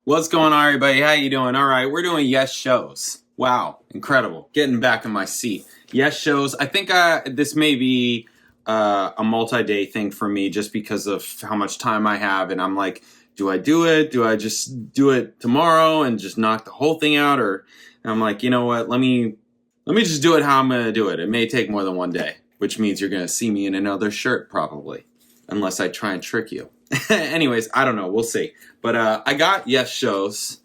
What's going on, everybody? How you doing? All right, we're doing Yes Shows. Wow, incredible. Getting back in my seat. Yes Shows. I think this may be a multi-day thing for me just because of how much time I have. And I'm like, do I do it? Do I just do it tomorrow and just knock the whole thing out? Or I'm like, you know what? Let me just do it how I'm going to do it. It may take more than one day, which means you're going to see me in another shirt probably, unless I try and trick you. Anyways, I don't know. We'll see. But I got Yes Shows.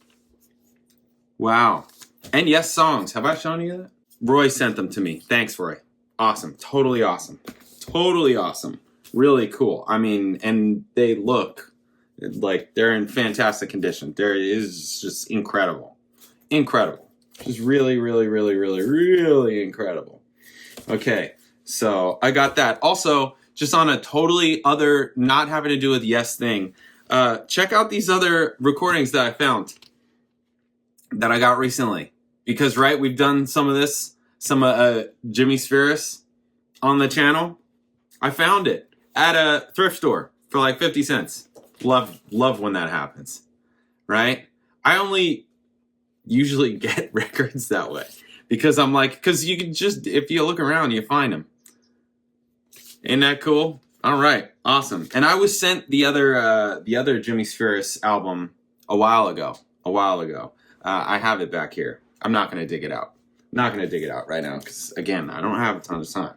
Wow. And Yes Songs. Have I shown you that? Roy sent them to me. Thanks, Roy. Awesome. Totally awesome. Totally awesome. Really cool. I mean, and they look like they're in fantastic condition. There is just incredible. Incredible. Just really, really, really, really, really incredible. Okay. So I got that. Also, just on a totally other, not having to do with Yes thing, check out these other recordings that I found that I got recently. Because, right, we've done some of this, some Jimmy Spheris on the channel. I found it at a thrift store for like 50 cents. Love when that happens, right? I only usually get records that way. Because I'm like, because you can just, if you look around, you find them. Ain't that cool? All right, awesome. And I was sent the other Jimmy Spheris album a while ago. I have it back here. I'm not gonna dig it out. I'm not gonna dig it out right now because again, I don't have a ton of time.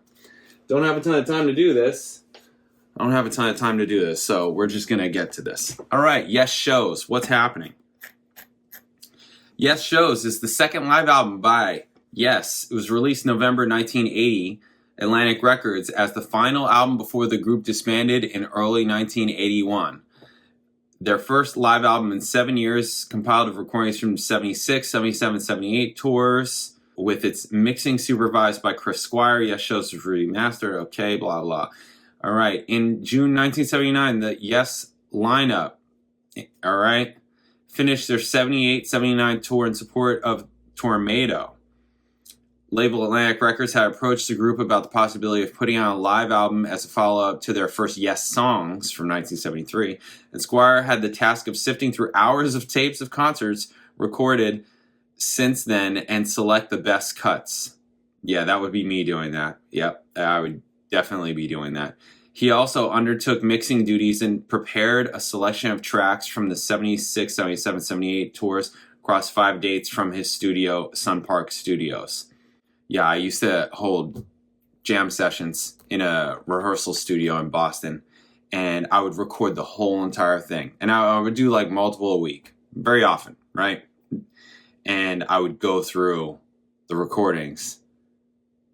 Don't have a ton of time to do this. So we're just gonna get to this. All right, Yes Shows. What's happening? Yes Shows is the second live album by Yes. It was released November 1980. Atlantic Records as the final album before the group disbanded in early 1981. Their first live album in 7 years, compiled of recordings from 76, 77, 78 tours, with its mixing supervised by Chris Squire. Yes Shows was remastered, okay, blah, blah. All right, in June 1979, the Yes lineup, all right, finished their 78, 79 tour in support of Tornado. Label Atlantic Records had approached the group about the possibility of putting out a live album as a follow-up to their first Yes Songs from 1973, and Squire had the task of sifting through hours of tapes of concerts recorded since then and select the best cuts. Yeah, that would be me doing that. Yep, I would definitely be doing that. He also undertook mixing duties and prepared a selection of tracks from the 76, 77, 78 tours across 5 dates from his studio, Sun Park Studios. Yeah, I used to hold jam sessions in a rehearsal studio in Boston, and I would record the whole entire thing. And I would do like multiple a week, very often, right? And I would go through the recordings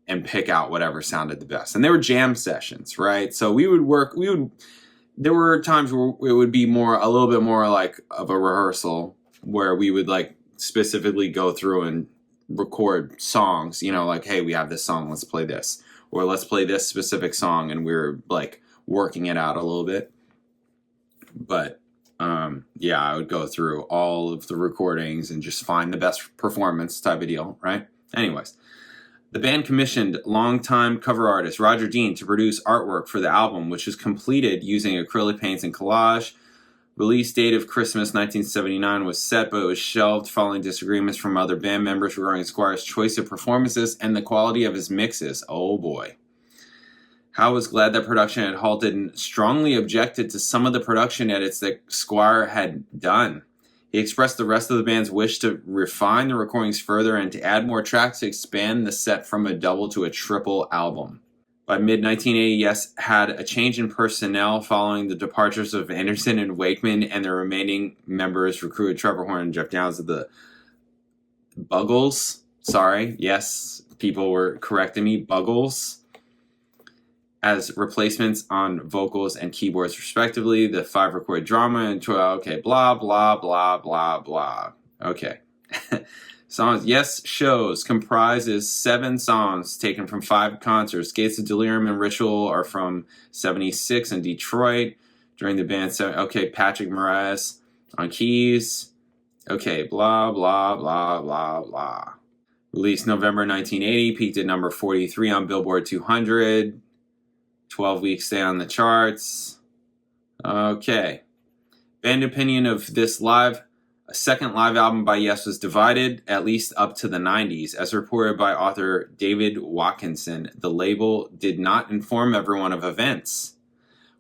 and pick out whatever sounded the best. And they were jam sessions, right? So there were times where it would be a little bit more like of a rehearsal where we would like specifically go through and record songs, you know, like, hey, we have this song, let's play this, or let's play this specific song, and we're like working it out a little bit. But yeah, I would go through all of the recordings and just find the best performance type of deal, right? Anyways, the band commissioned longtime cover artist Roger Dean to produce artwork for the album, which was completed using acrylic paints and collage. Release date of Christmas 1979 was set, but it was shelved following disagreements from other band members regarding Squire's choice of performances and the quality of his mixes. Oh boy. Howe was glad that production had halted and strongly objected to some of the production edits that Squire had done. He expressed the rest of the band's wish to refine the recordings further and to add more tracks to expand the set from a double to a triple album. By mid-1980, Yes had a change in personnel following the departures of Anderson and Wakeman, and the remaining members recruited Trevor Horn and Jeff Downs of the Buggles. Sorry, yes, people were correcting me. Buggles. As replacements on vocals and keyboards, respectively. The 5 recorded drama and 12, okay, blah, blah, blah, blah, blah. Okay. Songs. Yes Shows comprises 7 songs taken from 5 concerts. Gates of Delirium and Ritual are from 76 in Detroit during the band's... Okay, Patrick Moraz on keys. Okay, blah, blah, blah, blah, blah. Released November 1980, peaked at number 43 on Billboard 200. 12-week stay on the charts. Okay. Band opinion of this live A second live album by Yes was divided, at least up to the 90s. As reported by author David Watkinson, the label did not inform everyone of events.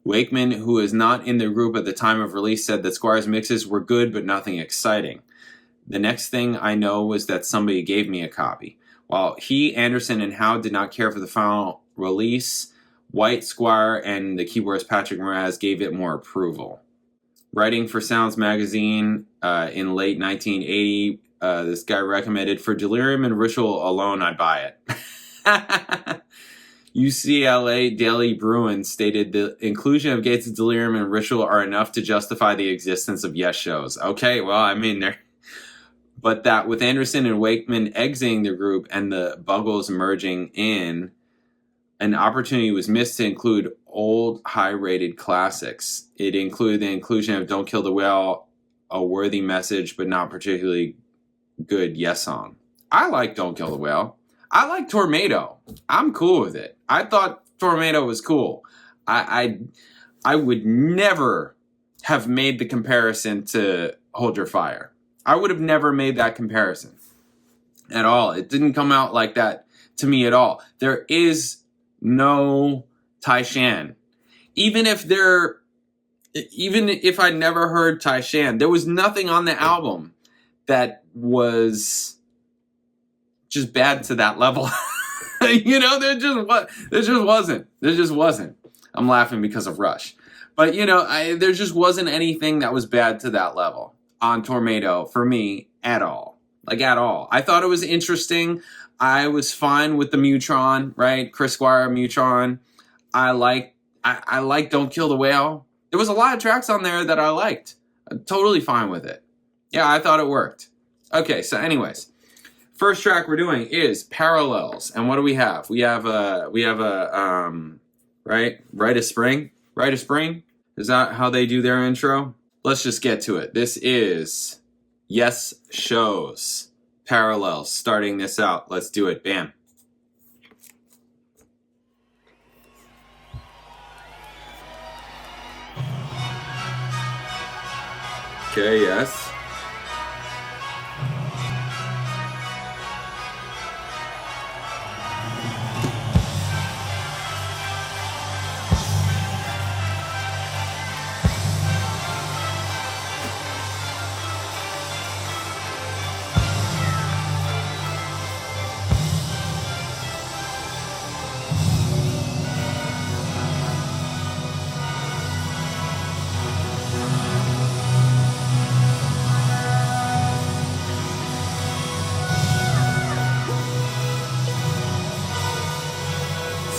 Wakeman, who was not in the group at the time of release, said that Squire's mixes were good but nothing exciting. The next thing I know was that somebody gave me a copy. While he, Anderson, and Howe did not care for the final release, White, Squire, and the keyboardist Patrick Moraz gave it more approval. Writing for Sounds magazine in late 1980, this guy recommended, for Delirium and Ritual alone, I'd buy it. UCLA Daily Bruin stated the inclusion of Gates of Delirium and Ritual are enough to justify the existence of Yes shows. Okay, well, I mean, but that with Anderson and Wakeman exiting the group and the Buggles merging in, an opportunity was missed to include old, high-rated classics. It included the inclusion of Don't Kill the Whale, a worthy message, but not particularly good Yes song. I like Don't Kill the Whale. I like Tornado. I'm cool with it. I thought Tornado was cool. I would never have made the comparison to Hold Your Fire. I would have never made that comparison at all. It didn't come out like that to me at all. There is no Tai Shan. Even if I never heard Tai Shan, there was nothing on the album that was just bad to that level. You know, there just wasn't. I'm laughing because of Rush. But, you know, there just wasn't anything that was bad to that level on Tornado for me at all. Like, at all. I thought it was interesting. I was fine with the Mutron, right? Chris Squire Mutron. I like Don't Kill the Whale. There was a lot of tracks on there that I liked. I'm totally fine with it. Yeah, I thought it worked. Okay, so anyways, first track we're doing is Parallels, and what do we have? We have a Rite of Spring. Rite of Spring. Is that how they do their intro? Let's just get to it. This is Yes Shows. Parallels, starting this out. Let's do it. Bam. Okay, yes.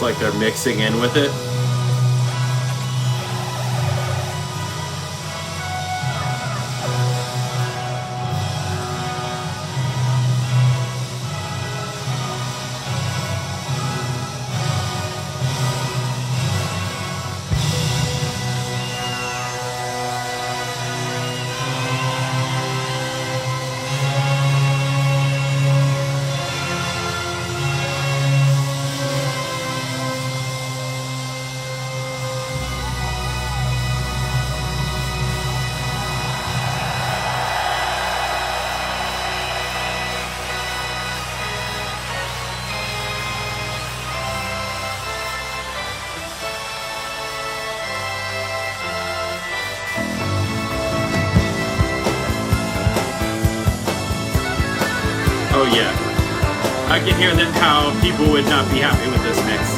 Like they're mixing in with it. Oh yeah, I can hear that how people would not be happy with this mix.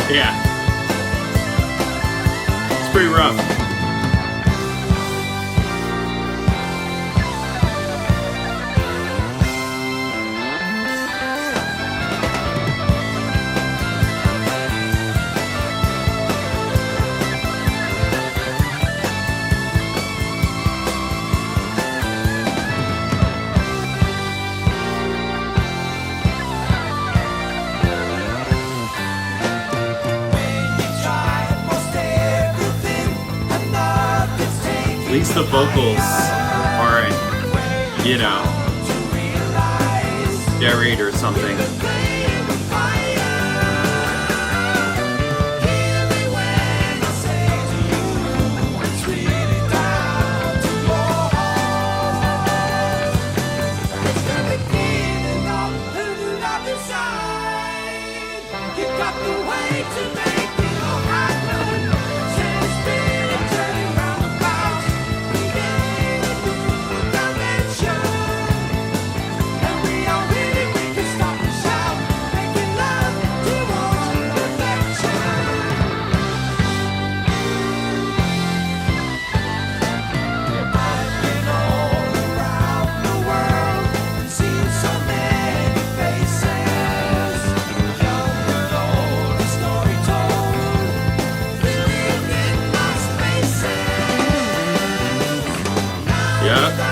Yeah, it's pretty rough. At least the vocals aren't, you know, buried or something.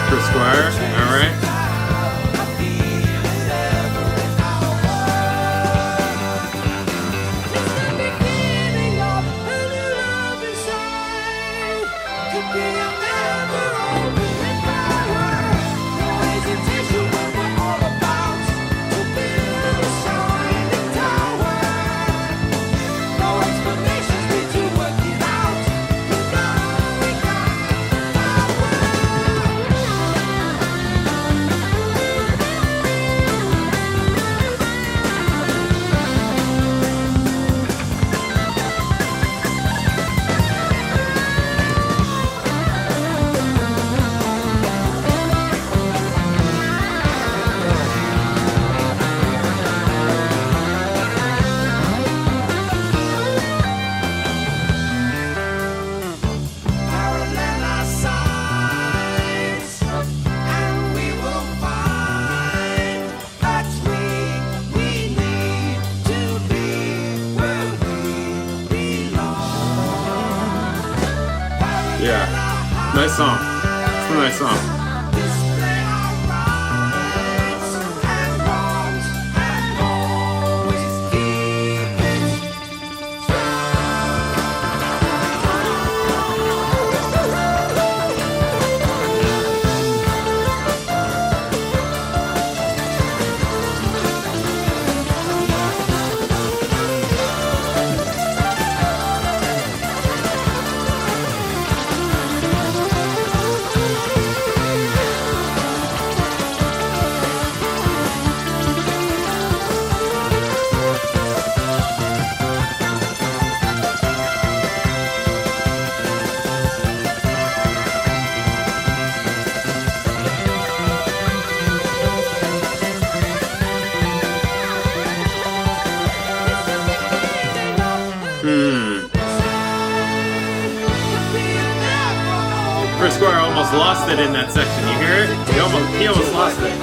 Chris Squire, all right. Yeah, nice song. It's a nice song. Chris Squire almost lost it in that section. You hear it? He almost lost it.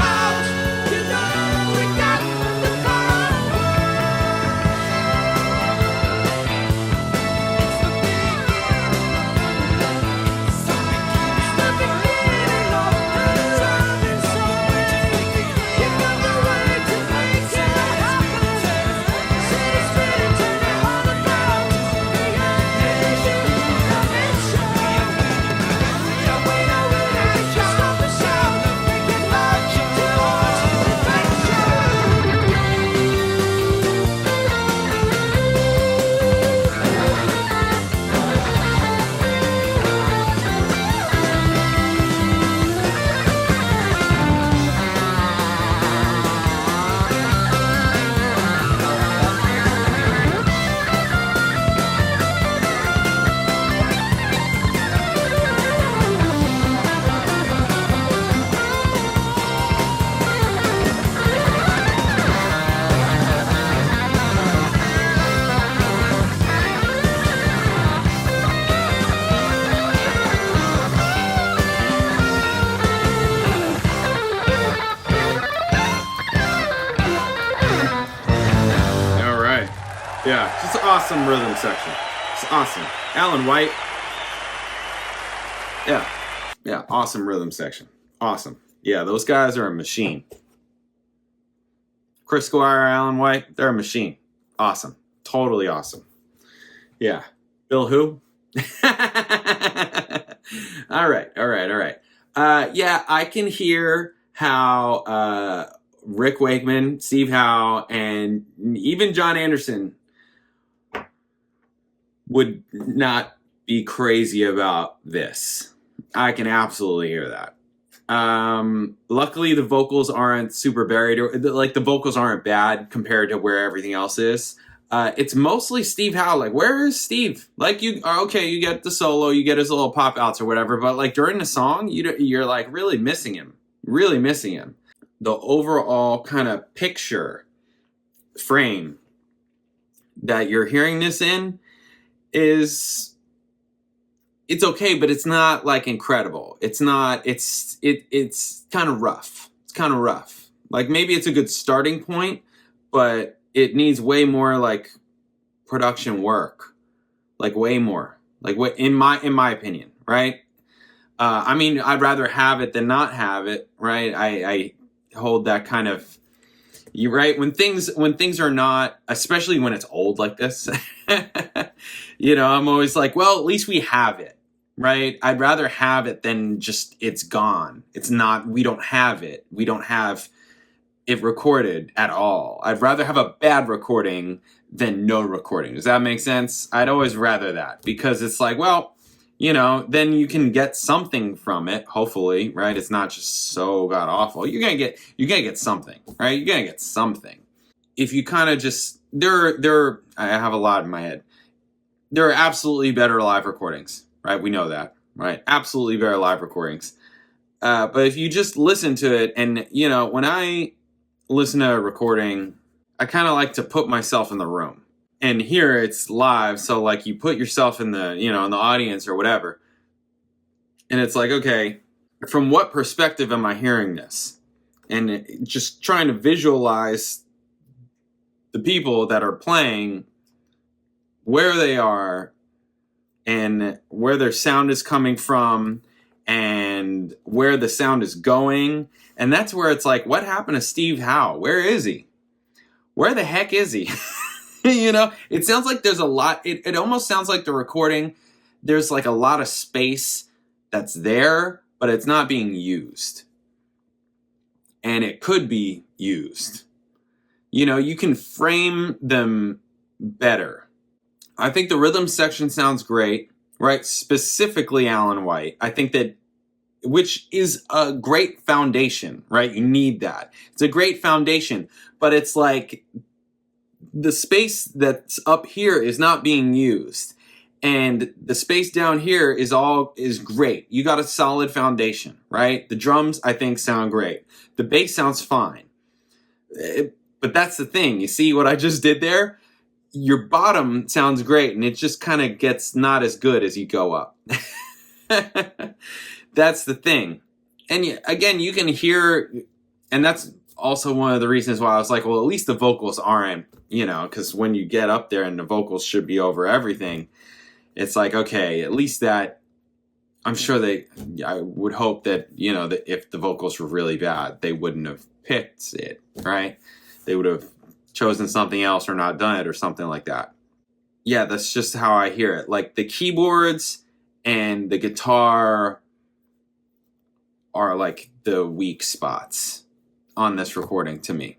Yeah, just an awesome rhythm section. It's awesome. Alan White. Yeah, awesome rhythm section. Awesome. Yeah, those guys are a machine. Chris Squire, Alan White, they're a machine. Awesome. Totally awesome. Yeah. Bill who? All right. Yeah, I can hear how Rick Wakeman, Steve Howe, and even John Anderson would not be crazy about this. I can absolutely hear that. Luckily, the vocals aren't super buried. Like, the vocals aren't bad compared to where everything else is. It's mostly Steve Howe. Like, where is Steve? Like, you get the solo, you get his little pop outs or whatever, but like during the song, you're like really missing him. The overall kind of picture frame that you're hearing this in it's okay, but it's not like incredible. It's kind of rough. It's kind of rough. Like, maybe it's a good starting point, but it needs way more like production work. Like, way more. Like, what in my opinion, right? I mean, I'd rather have it than not have it, right? I hold that kind of, you right when things are not, especially when it's old like this. I'm always like, well, at least we have it, right? I'd rather have it than just it's gone. It's not. We don't have it. We don't have it recorded at all. I'd rather have a bad recording than no recording. Does that make sense? I'd always rather that, because it's like, well, then you can get something from it, hopefully, right? It's not just so god awful. You're gonna get something, right? You're gonna get something. If you kind of just I have a lot in my head. There are absolutely better live recordings, right? We know that, right? Absolutely better live recordings. But if you just listen to it, and when I listen to a recording, I kind of like to put myself in the room. And here it's live, so like you put yourself in the, in the audience or whatever. And it's like, okay, from what perspective am I hearing this? And just trying to visualize the people that are playing, where they are, and where their sound is coming from, and where the sound is going. And that's where it's like, what happened to Steve Howe? Where is he? Where the heck is he? It sounds like there's a lot. It almost sounds like the recording, there's like a lot of space that's there, but it's not being used. And it could be used. You can frame them better. I think the rhythm section sounds great, right? Specifically Alan White. I think that, which is a great foundation, right? You need that. It's a great foundation, but it's like the space that's up here is not being used, and the space down here is great. You got a solid foundation, right? The drums, I think, sound great. The bass sounds fine. But that's the thing. You see what I just did there? Your bottom sounds great, and it just kind of gets not as good as you go up. That's the thing. And again, you can hear, and that's also one of the reasons why I was like, well, at least the vocals aren't, because when you get up there and the vocals should be over everything, it's like, okay, at least that, I'm sure I would hope that, that if the vocals were really bad, they wouldn't have picked it, right? They would have chosen something else or not done it or something like that. Yeah, that's just how I hear it. Like the keyboards and the guitar are like the weak spots on this recording to me.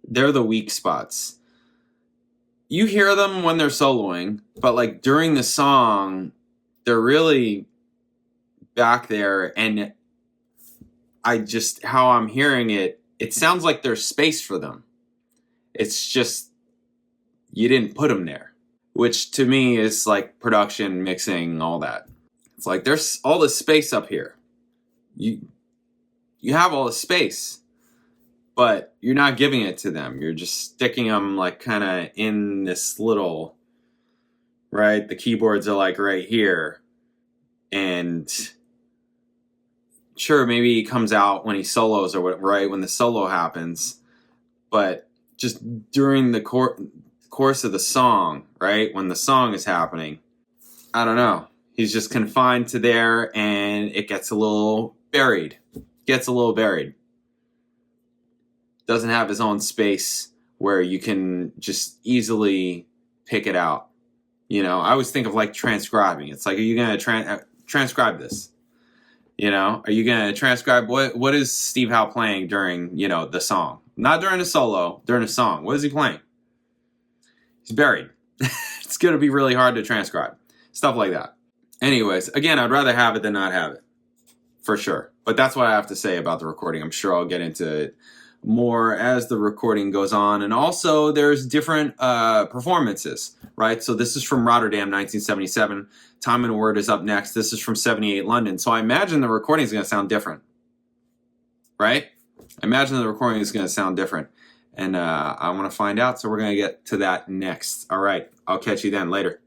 They're the weak spots. You hear them when they're soloing, but like during the song, they're really back there, and how I'm hearing it, it sounds like there's space for them. It's just, you didn't put them there, which to me is like production, mixing, all that. It's like, there's all this space up here. You have all the space, but you're not giving it to them. You're just sticking them like kind of in this little, right? The keyboards are like right here. And sure, maybe he comes out when he solos or what, right? When the solo happens. But just during the course of the song, right? When the song is happening, I don't know. He's just confined to there, and it gets a little buried. Doesn't have his own space where you can just easily pick it out. I always think of like transcribing. It's like, are you going to transcribe this? Are you going to transcribe what is Steve Howe playing during, the song? Not during the solo, during the song. What is he playing? He's buried. It's going to be really hard to transcribe. Stuff like that. Anyways, again, I'd rather have it than not have it. For sure. But that's what I have to say about the recording. I'm sure I'll get into it more as the recording goes on. And also, there's different performances, right? So this is from Rotterdam, 1977. Time and Word is up next. This is from 78 London. So I imagine the recording is going to sound different, right? I imagine the recording is going to sound different. And I want to find out, so we're going to get to that next. All right. I'll catch you then. Later.